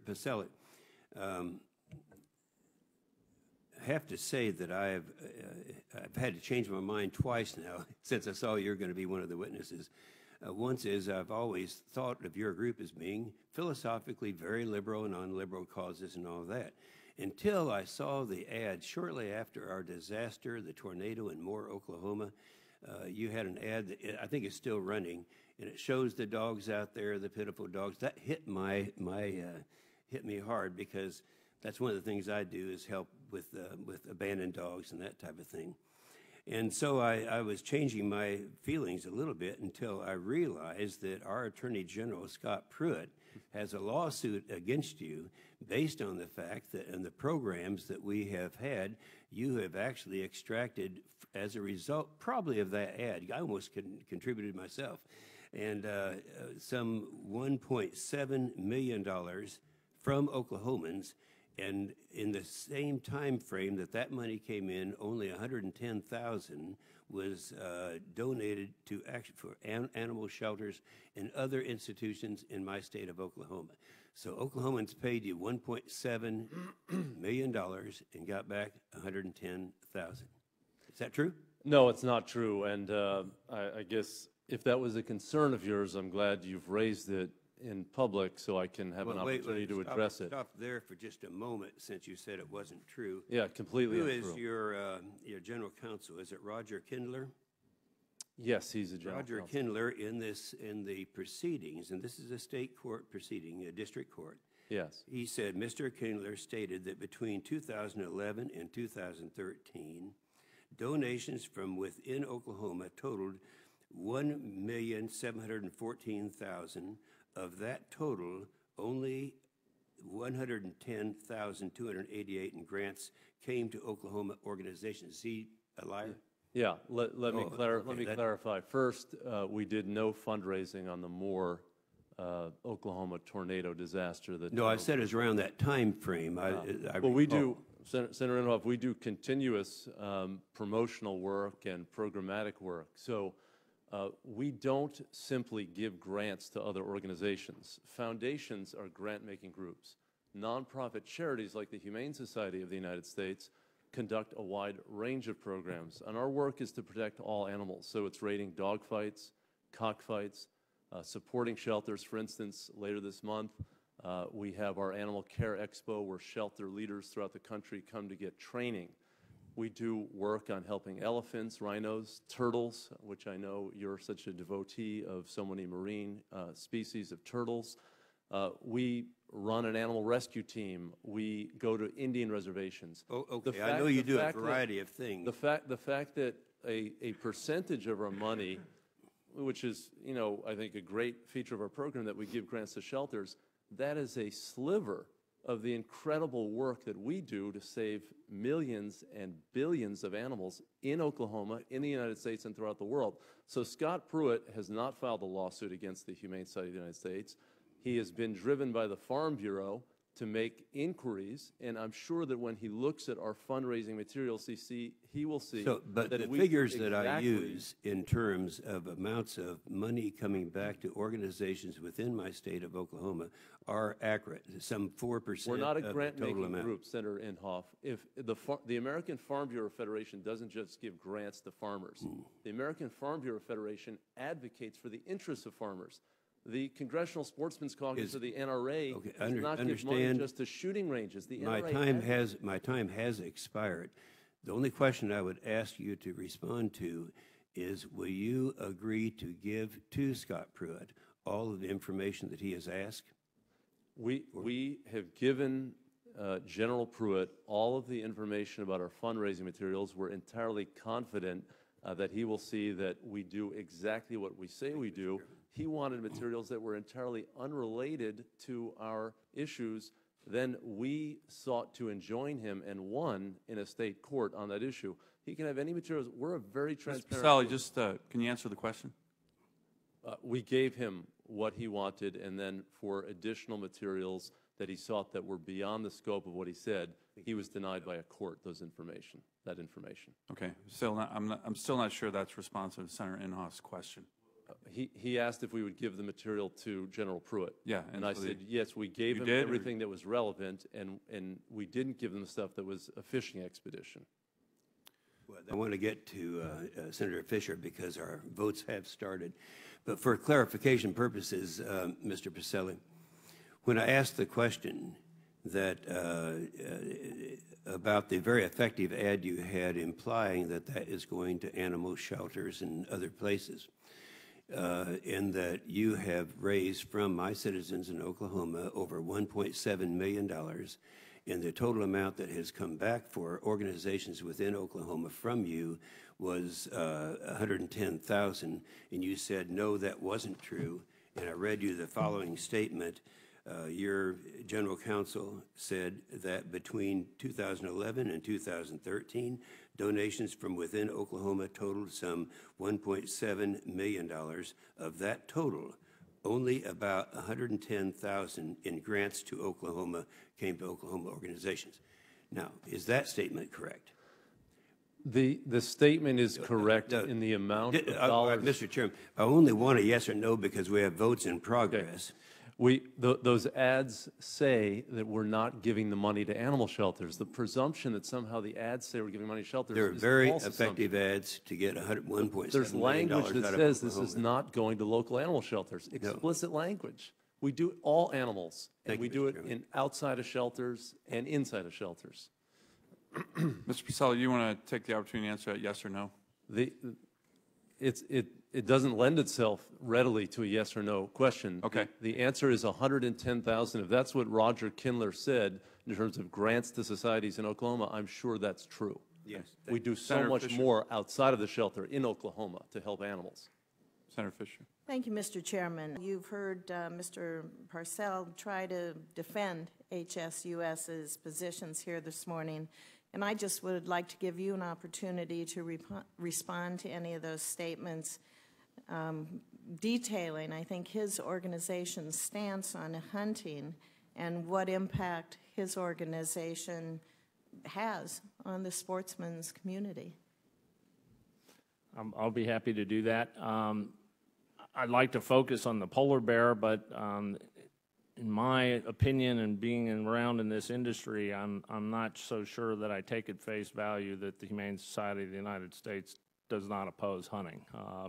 Paselic, I have to say that I've had to change my mind twice now since I saw you're going to be one of the witnesses. Once is I've always thought of your group as being philosophically very liberal and on liberal causes and all of that, until I saw the ad shortly after our disaster, the tornado in Moore, Oklahoma. You had an ad that I think is still running, and it shows the dogs out there, the pitiful dogs. That hit hit me hard, because that's one of the things I do is help with abandoned dogs and that type of thing. And so I was changing my feelings a little bit until I realized that our Attorney General, Scott Pruitt, has a lawsuit against you based on the fact that in the programs that we have had, you have actually extracted, as a result probably of that ad, I almost contributed myself, and some $1.7 million from Oklahomans. And in the same time frame that money came in, only $110,000 was donated to for animal shelters and other institutions in my state of Oklahoma. So Oklahomans paid you $1.7 million and got back $110,000. Is that true? No, it's not true. And I guess if that was a concern of yours, I'm glad you've raised it in public so I can have an opportunity to address it. Stop there for just a moment, since you said it wasn't true. Yeah, completely untrue. Who is your general counsel? Is it Roger Kindler? Yes, he's a general counsel. Roger Kindler in the proceedings, and this is a state court proceeding, a district court. Yes. He said Mr. Kindler stated that between 2011 and 2013, donations from within Oklahoma totaled $1,714,000. Of that total, only $110,288 in grants came to Oklahoma organizations. Is he a liar? Yeah, let me clarify. First, we did no fundraising on the Moore, Oklahoma tornado disaster. No, I said it was around that time frame. Well, we do, Senator Inhofe, we do continuous promotional work and programmatic work. So we don't simply give grants to other organizations. Foundations are grant-making groups. Nonprofit charities like the Humane Society of the United States conduct a wide range of programs, and our work is to protect all animals. So it's raiding dog fights, cockfights, supporting shelters. For instance, later this month, we have our Animal Care Expo, where shelter leaders throughout the country come to get training. We do work on helping elephants, rhinos, turtles, which I know you're such a devotee of so many marine species of turtles. We run an animal rescue team. We go to Indian reservations. Oh, okay, I know you do a variety of things. The fact that a percentage of our money, which is, I think a great feature of our program, that we give grants to shelters, that is a sliver of the incredible work that we do to save millions and billions of animals in Oklahoma, in the United States, and throughout the world. So Scott Pruitt has not filed a lawsuit against the Humane Society of the United States. He has been driven by the Farm Bureau to make inquiries, and I'm sure that when he looks at our fundraising materials, he will see but that the figures that I use in terms of amounts of money coming back to organizations within my state of Oklahoma are accurate, some 4% We're not a of the total grant-making amount. group, Senator Inhofe. If the American Farm Bureau Federation doesn't just give grants to farmers. The American Farm Bureau Federation advocates for the interests of farmers. The Congressional Sportsmen's Caucus of the NRA does not give money just to shooting ranges. The my time has expired. The only question I would ask you to respond to is, will you agree to give to Scott Pruitt all of the information that he has asked? We have given General Pruitt all of the information about our fundraising materials. We're entirely confident that he will see that we do exactly what we say we do. He wanted materials that were entirely unrelated to our issues. Then we sought to enjoin him and won in a state court on that issue. He can have any materials. We're a very transparent. Mr. Pasali, just can you answer the question? We gave him what he wanted, and then for additional materials that he sought that were beyond the scope of what he said, he was denied by a court that information. Okay. I'm still not sure that's responsive to Senator Inhofe's question. He asked if we would give the material to General Pruitt. Yeah, And I so said, yes, we gave you him did, or- everything that was relevant, and we didn't give them the stuff that was a fishing expedition. Well, I want to get to Senator Fisher because our votes have started. But for clarification purposes, Mr. Pacelli, when I asked the question that about the very effective ad you had implying that that is going to animal shelters and other places, and that you have raised from my citizens in Oklahoma over $1.7 million, and the total amount that has come back for organizations within Oklahoma from you was $110,000, and you said, no, that wasn't true. And I read you the following statement. Your general counsel said that between 2011 and 2013, donations from within Oklahoma totaled some $1.7 million. Of that total, only about $110,000 in grants to Oklahoma came to Oklahoma organizations. Now, is that statement correct? The statement is correct in the amount of dollars. Mr. Chairman, I only want a yes or no because we have votes in progress. Those ads say that we're not giving the money to animal shelters. The presumption that somehow the ads say we're giving money to shelters They're is very false effective ads to get $1.7 million There's language that out of says this Oklahoma. is not going to local animal shelters. Explicit language. We do all animals, and Thank we you, do Mr. it Chairman. in outside of shelters and inside of shelters. Mr. Pacelli, you want to take the opportunity to answer that yes or no? It doesn't lend itself readily to a yes or no question. Okay. The answer is 110,000. If that's what Roger Kindler said in terms of grants to societies in Oklahoma, I'm sure that's true. Yes. We do so Senator much Fisher. more outside of the shelter in Oklahoma to help animals. Senator Fisher. Thank you, Mr. Chairman. You've heard Mr. Parcell try to defend HSUS's positions here this morning, and I just would like to give you an opportunity to respond to any of those statements, detailing, I think, his organization's stance on hunting and what impact his organization has on the sportsman's community. I'll be happy to do that. I'd like to focus on the polar bear, but in my opinion and being around in this industry, I'm not so sure that I take at face value that the Humane Society of the United States does not oppose hunting.